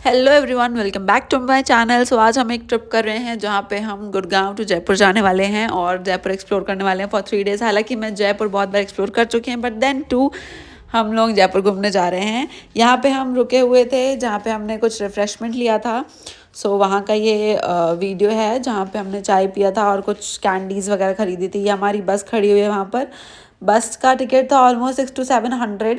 Hello everyone, welcome back to my channel. So आज हम एक ट्रिप कर रहे हैं जहाँ पे हम गुड़गांव टू जयपुर जाने वाले हैं और जयपुर एक्सप्लोर करने वाले हैं फॉर 3 डेज़। हालांकि मैं जयपुर बहुत बार एक्सप्लोर कर चुकी हैं, बट देन टू हम लोग जयपुर घूमने जा रहे हैं। यहाँ पे हम रुके हुए थे जहाँ पे हमने कुछ रिफ़्रेशमेंट लिया था। सो वहाँ का ये वीडियो है जहाँ पे हमने चाय पिया था और कुछ कैंडीज़ वगैरह ख़रीदी थी। ये हमारी बस खड़ी हुई है वहाँ पर। बस का टिकट था ऑलमोस्ट 600 to 700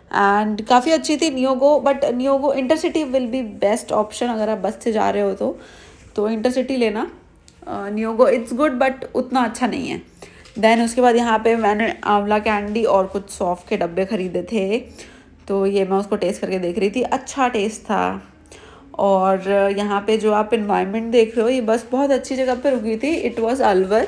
एंड काफ़ी अच्छी थी NueGo. But NueGo intercity will be best option अगर आप बस से जा रहे हो तो इंटरसिटी लेना। नियोगो इट्स गुड बट उतना अच्छा नहीं है। देन उसके बाद यहाँ पे मैंने आंवला कैंडी और कुछ सॉफ्ट के डब्बे ख़रीदे थे, तो ये मैं उसको टेस्ट करके देख रही थी। अच्छा टेस्ट था। और यहाँ पे जो आप इन्वायरमेंट देख रहे हो, ये बस बहुत अच्छी जगह पे रुकी थी। It was Alwar.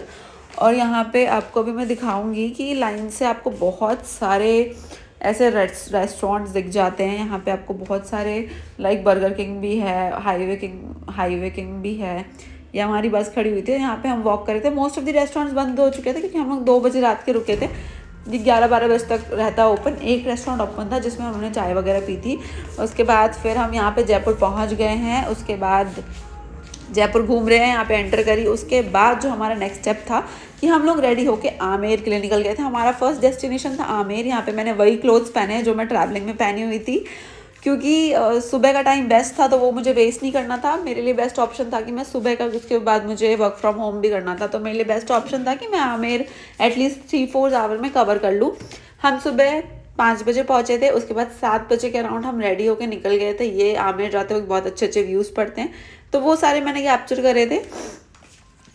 और यहाँ पे आपको भी मैं दिखाऊंगी कि लाइन से आपको बहुत सारे ऐसे रेस्टोरेंट्स दिख जाते हैं। यहाँ पे आपको बहुत सारे लाइक बर्गर किंग भी है, हाईवे किंग भी है। ये हमारी बस खड़ी हुई थी, यहाँ पे हम वॉक कर रहे थे। मोस्ट ऑफ द रेस्टोरेंट्स बंद हो चुके थे क्योंकि हम लोग 2 बजे रात के रुके थे। ये 11-12 बजे तक रहता ओपन। एक रेस्टोरेंट ओपन था जिसमें हमने चाय वगैरह पी थी। उसके बाद फिर हम यहाँ पे जयपुर पहुँच गए हैं। उसके बाद जयपुर घूम रहे हैं, यहाँ पे एंटर करी। उसके बाद जो हमारा नेक्स्ट स्टेप था कि हम लोग रेडी होके आमेर के लिए निकल गए थे। हमारा फर्स्ट डेस्टिनेशन था आमेर। यहाँ पे मैंने वही क्लोथ्स पहने हैं जो मैं ट्रैवलिंग में पहनी हुई थी, क्योंकि सुबह का टाइम बेस्ट था तो वो मुझे वेस्ट नहीं करना था। मेरे लिए बेस्ट ऑप्शन था कि मैं सुबह का, उसके बाद मुझे वर्क फ्रॉम होम भी करना था, तो मेरे लिए बेस्ट ऑप्शन था कि मैं आमेर एटलीस्ट 3-4 आवर में कवर कर लूँ। हम सुबह 5 बजे पहुँचे थे। उसके बाद 7 बजे के अराउंड हम रेडी होकर निकल गए थे। ये आमेर जाते हुए बहुत अच्छे अच्छे व्यूज़ पड़ते हैं, तो वो सारे मैंने कैप्चर करे थे।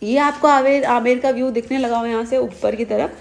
ये आपको आमेर का व्यू दिखने लगा हो यहाँ से ऊपर की तरफ।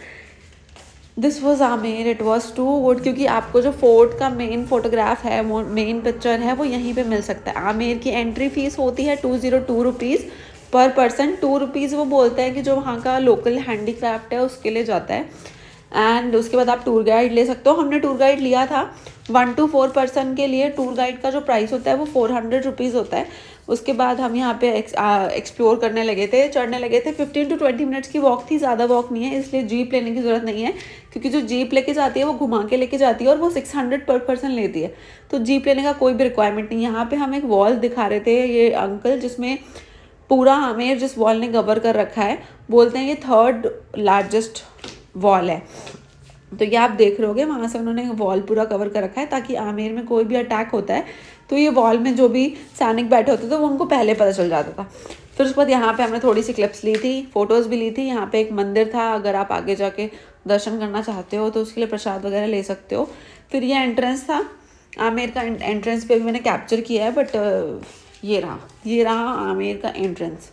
This was Amer. It was too good, क्योंकि आपको जो फोर्ट का मेन फोटोग्राफ है, वो मेन पिक्चर है, वो यहीं पे मिल सकता है। आमेर की एंट्री फीस होती है 202 रुपीज़ पर पर्सन। 2 रुपीज़ वो बोलते हैं कि जो वहाँ का लोकल हैंडीक्राफ्ट है उसके लिए जाता है। एंड उसके बाद आप टूर गाइड ले सकते हो। हमने टूर गाइड लिया था 1 to 4 पर्सन के लिए। टूर गाइड का जो प्राइस होता है वो 400 रुपीज़ होता है। उसके बाद हम यहाँ पे एक्सप्लोर करने लगे थे, चढ़ने लगे थे। 15 to 20 मिनट्स की वॉक थी, ज़्यादा वॉक नहीं है, इसलिए जीप लेने की ज़रूरत नहीं है, क्योंकि जो जीप लेके जाती है वो घुमा के लेके जाती है और वो 600 पर पर्सन लेती है, तो जीप लेने का कोई भी रिक्वायरमेंट नहीं है। यहाँ पे हम एक वॉल दिखा रहे थे ये अंकल, जिसमें पूरा आमेर जिस वॉल ने कवर कर रखा है, बोलते हैं ये 3rd लार्जेस्ट वॉल है। तो ये आप देख रहे होगे, वहाँ से उन्होंने वॉल पूरा कवर कर रखा है ताकि आमेर में कोई भी अटैक होता है तो ये वॉल में जो भी सैनिक बैठे होते थे वो उनको पहले पता चल जाता था। फिर उसके बाद यहाँ पे हमने थोड़ी सी क्लिप्स ली थी, फ़ोटोज़ भी ली थी। यहाँ पे एक मंदिर था, अगर आप आगे जाके दर्शन करना चाहते हो तो उसके लिए प्रसाद वगैरह ले सकते हो। फिर ये एंट्रेंस था आमेर का। एंट्रेंस पे भी मैंने कैप्चर किया है, बट ये रहा आमेर का एंट्रेंस।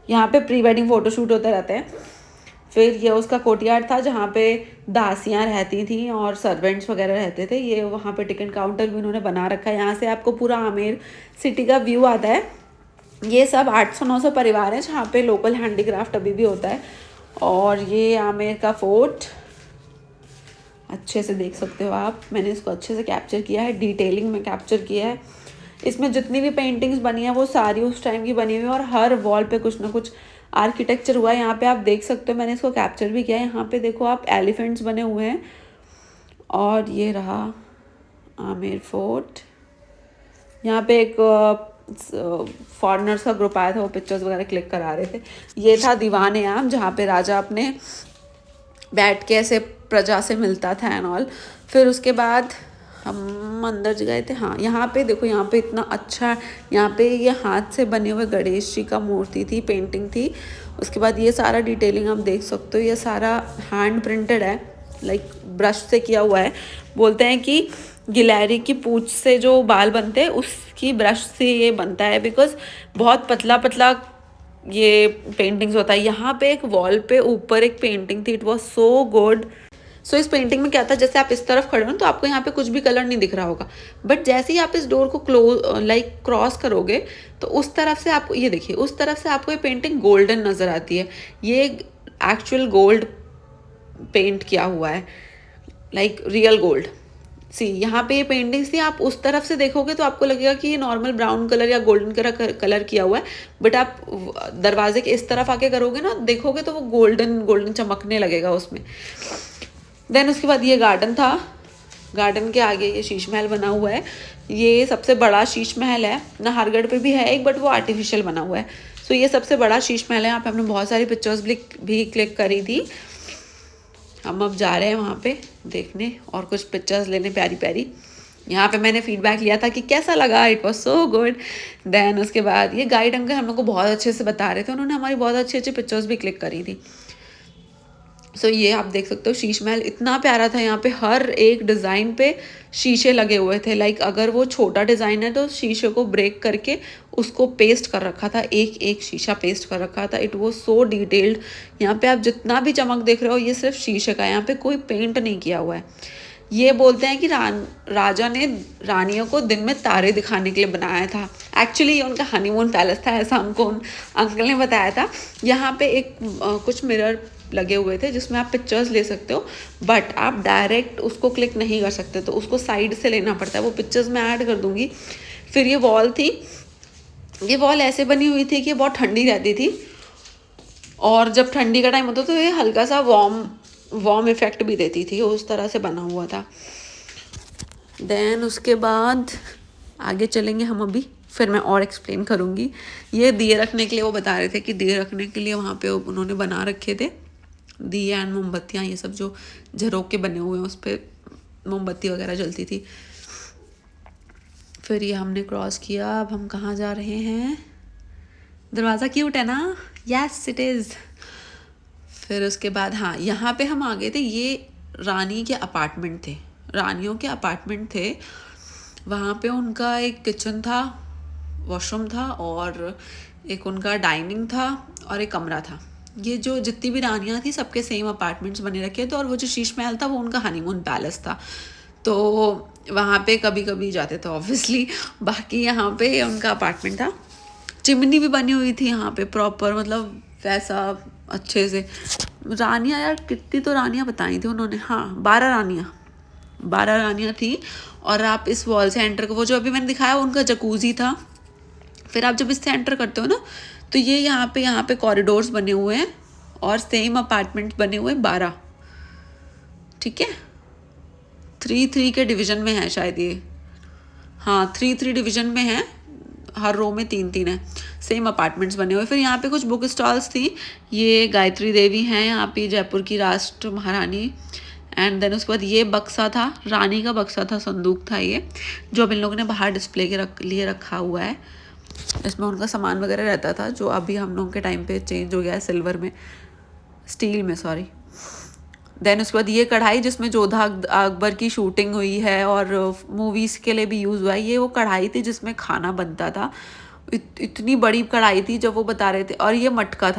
यहाँ पे प्री वेडिंग फ़ोटोशूट होते रहते हैं। फिर ये उसका कोर्टयार्ड था जहाँ पे दासियाँ रहती थी और सर्वेंट्स वगैरह रहते थे। ये वहाँ पे टिकट काउंटर भी उन्होंने बना रखा है। यहाँ से आपको पूरा आमेर सिटी का व्यू आता है। ये सब 800-900 परिवार हैं जहाँ पे लोकल हैंडीक्राफ्ट अभी भी होता है। और ये आमेर का फोर्ट अच्छे से देख सकते हो आप। मैंने इसको अच्छे से कैप्चर किया है, डिटेलिंग में कैप्चर किया है। इसमें जितनी भी पेंटिंग्स बनी है वो सारी उस टाइम की बनी हुई है और हर वॉल पे कुछ ना कुछ आर्किटेक्चर हुआ है। यहाँ पे आप देख सकते हो, मैंने इसको कैप्चर भी किया है। यहाँ पे देखो आप, एलिफेंट्स बने हुए हैं। और ये रहा आमेर फोर्ट। यहाँ पे एक फॉरेनर्स का ग्रुप आया था, वो पिक्चर्स वगैरह क्लिक करा रहे थे। ये था दीवान आम, जहाँ पे राजा अपने बैठ के ऐसे प्रजा से मिलता था एंड ऑल। फिर उसके बाद हम अंदर गए थे। हाँ, यहाँ पे देखो, यहाँ पे इतना अच्छा, यहाँ पे ये हाथ से बने हुए गणेश जी का मूर्ति थी, पेंटिंग थी। उसके बाद ये सारा डिटेलिंग आप देख सकते हो, ये सारा हैंड प्रिंटेड है, लाइक ब्रश से किया हुआ है। बोलते हैं कि गिलहरी की पूंछ से जो बाल बनते हैं उसकी ब्रश से ये बनता है, बिकॉज बहुत पतला पतला ये पेंटिंग्स होता है। यहाँ पे एक वॉल पे ऊपर एक पेंटिंग थी, इट वॉज सो गुड। सो इस पेंटिंग में क्या था, जैसे आप इस तरफ खड़े हो तो आपको यहाँ पे कुछ भी कलर नहीं दिख रहा होगा, बट जैसे ही आप इस डोर को क्रॉस करोगे तो उस तरफ से आपको, ये देखिए, उस तरफ से आपको ये पेंटिंग गोल्डन नज़र आती है। ये एक्चुअल गोल्ड पेंट किया हुआ है, लाइक रियल गोल्ड। सी, यहाँ पे ये पेंटिंग्स थी, आप उस तरफ से देखोगे तो आपको लगेगा कि ये नॉर्मल ब्राउन कलर या गोल्डन कलर किया हुआ है, बट आप दरवाजे के इस तरफ आके करोगे ना, देखोगे तो वो गोल्डन चमकने लगेगा उसमें। देन उसके बाद ये गार्डन था। गार्डन के आगे ये शीश महल बना हुआ है। ये सबसे बड़ा शीश महल है, नाहरगढ़ पे भी है एक, बट वो आर्टिफिशियल बना हुआ है। सो ये सबसे बड़ा शीश महल है। यहाँ पे हमने बहुत सारी पिक्चर्स भी क्लिक करी थी। हम अब जा रहे हैं वहाँ पे देखने और कुछ पिक्चर्स लेने प्यारी प्यारी। यहाँ पे मैंने फीडबैक लिया था कि कैसा लगा, it was so good. Then उसके बाद ये गाइड अंकल हम लोग को बहुत अच्छे से बता रहे थे, उन्होंने हमारी बहुत अच्छी अच्छी पिक्चर्स भी क्लिक करी थी। सो ये आप देख सकते हो शीश महल इतना प्यारा था। यहाँ पे हर एक डिज़ाइन पे शीशे लगे हुए थे। लाइक अगर वो छोटा डिज़ाइन है तो शीशे को ब्रेक करके उसको पेस्ट कर रखा था, एक एक शीशा पेस्ट कर रखा था। इट वो सो डिटेल्ड। यहाँ पे आप जितना भी चमक देख रहे हो ये सिर्फ शीशे का है, यहाँ पे कोई पेंट नहीं किया हुआ है। ये बोलते हैं कि राजा ने रानियों को दिन में तारे दिखाने के लिए बनाया था। एक्चुअली ये उनका हनीमून पैलेस था, ऐसा हमको उन अंकल ने बताया था। यहाँ पे एक कुछ मिरर लगे हुए थे जिसमें आप पिक्चर्स ले सकते हो, बट आप डायरेक्ट उसको क्लिक नहीं कर सकते, तो उसको साइड से लेना पड़ता है। वो पिक्चर्स मैं ऐड कर दूँगी। फिर ये वॉल थी, ये वॉल ऐसे बनी हुई थी कि बहुत ठंडी रहती थी, और जब ठंडी का टाइम होता तो ये हल्का सा वार्म इफेक्ट भी देती थी। उस तरह से बना हुआ था। देन उसके बाद आगे चलेंगे हम अभी, फिर मैं और एक्सप्लेन करूँगी। ये दिए रखने के लिए वो बता रहे थे कि दिए रखने के लिए वहाँ पे उन्होंने बना रखे थे दिए एंड मोमबत्तियाँ, ये सब जो झरोके बने हुए हैं उस पर मोमबत्ती वगैरह जलती थी। फिर ये हमने क्रॉस किया। अब हम कहाँ जा रहे हैं? दरवाज़ा क्यूट है ना? Yes it is. फिर उसके बाद हाँ, यहाँ पे हम आ गए थे। ये रानी के अपार्टमेंट थे, रानियों के अपार्टमेंट थे। वहाँ पे उनका एक किचन था, वॉशरूम था, और एक उनका डाइनिंग था और एक कमरा था। ये जो जितनी भी रानियाँ थी सबके सेम अपार्टमेंट्स बने रखे थे, और वो जो शीश महल था वो उनका हनीमून पैलेस था। तो वहाँ पे कभी कभी जाते थे ऑब्वियसली। बाकी यहाँ पे उनका अपार्टमेंट था। चिमनी भी बनी हुई थी यहाँ पे प्रॉपर, मतलब वैसा अच्छे से। रानियाँ यार कितनी तो रानियाँ बताई थी उन्होंने, हाँ 12 रानियाँ थी। और आप इस वॉल से एंटर, वो जो अभी मैंने दिखाया उनका जकूजी था। फिर आप जब इससे एंटर करते हो ना, तो ये यहाँ पे कॉरिडोर्स बने हुए हैं, और सेम अपार्टमेंट बने हुए 12, ठीक है। 3-3 के डिवीज़न में है शायद ये, हाँ 3-3 डिवीज़न में है, हर रो में 3-3 है, सेम अपार्टमेंट्स बने हुए। फिर यहाँ पे कुछ बुक स्टॉल्स थी। ये गायत्री देवी हैं यहाँ पे, जयपुर की राष्ट्र महारानी। एंड देन उसके बाद ये बक्सा था, रानी का बक्सा था, संदूक था ये, जो अब इन लोगों ने बाहर डिस्प्ले के लिए रखा हुआ है। इसमें उनका सामान वगैरह रहता था, जो अभी हम लोगों के टाइम पे चेंज हो गया है सिल्वर में, स्टील में सॉरी। देन उसके बाद ये कढ़ाई जिसमें जोधा अकबर की शूटिंग हुई है और मूवीज़ के लिए भी यूज़ हुआ है। ये वो कढ़ाई थी जिसमें खाना बनता था। इतनी बड़ी कढ़ाई थी जब वो बता रहे थे। और ये मटका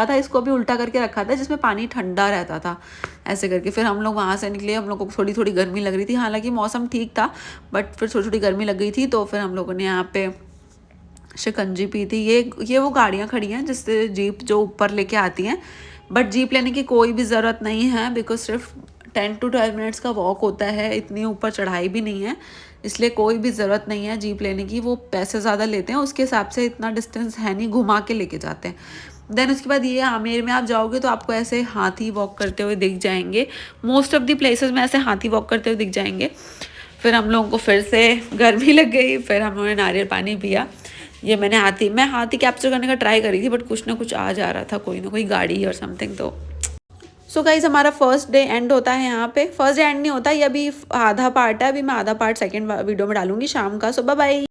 था, इसको भी उल्टा करके रखा था, जिसमें पानी ठंडा रहता था ऐसे करके। फिर हम लोग वहाँ से निकले, हम लोग को थोड़ी थोड़ी गर्मी लग रही थी, हालांकि मौसम ठीक था, बट फिर थोड़ी थोड़ी गर्मी लग गई थी। तो फिर हम लोगों ने यहाँ पे शिकंजी पी थी। ये वो गाड़ियाँ खड़ी हैं जिससे जीप जो ऊपर लेके आती हैं, बट जीप लेने की कोई भी ज़रूरत नहीं है, बिकॉज सिर्फ 10 to 12 मिनट्स का वॉक होता है, इतनी ऊपर चढ़ाई भी नहीं है, इसलिए कोई भी ज़रूरत नहीं है जीप लेने की। वो पैसे ज़्यादा लेते हैं, उसके हिसाब से इतना डिस्टेंस है नहीं, घुमा के लेके जाते हैं। देन उसके बाद ये आमेर में आप जाओगे तो आपको ऐसे हाथी वॉक करते हुए दिख जाएंगे। मोस्ट ऑफ द प्लेसेस में ऐसे हाथी वॉक करते हुए दिख जाएंगे। फिर हम लोगों को फिर से गर्मी लग गई, फिर हम लोगों ने नारियल पानी पिया। ये मैं हाथी कैप्चर करने का ट्राई करी थी, बट कुछ ना कुछ आ जा रहा था, कोई ना कोई गाड़ी और समथिंग। तो सो गाइज हमारा फर्स्ट डे एंड होता है यहाँ पे। फर्स्ट डे एंड नहीं होता, ये अभी आधा पार्ट है, अभी मैं आधा पार्ट सेकंड वीडियो में डालूंगी शाम का। सो बाय बाय।